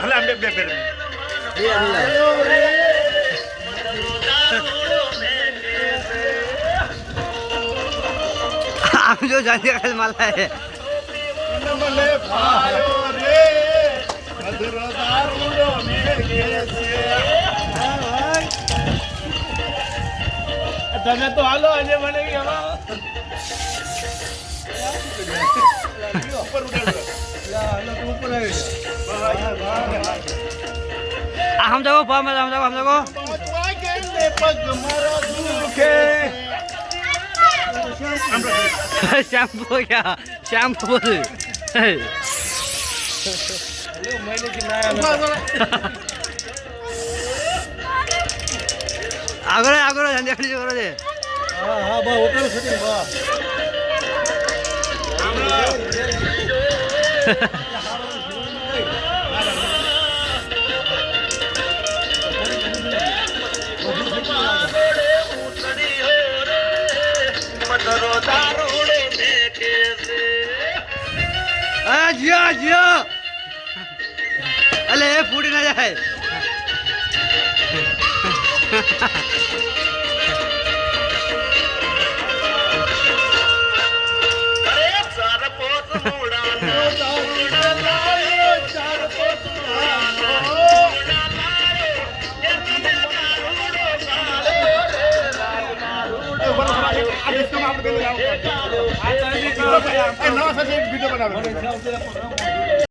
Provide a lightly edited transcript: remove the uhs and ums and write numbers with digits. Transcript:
હલા બે બે બે આમ જો જાણી કાલ માલા હે મને ભાયો રે મધુર દારૂડો મેઘે છે તમે તો હાલો આજે મને કે ઉપર ઉડે હાલો તો ઉપર આવી हम जाओ हम जाओ પગ મારો દુખે शैम्पू क्या शैम्पू આગળ આગળ સંધ્યાકાળી કરો છે હા હા બા હોટલ શૂટિંગ બા जिया जिया अले फूटी ना जाए નવા સાથે વિડીયો બનાવે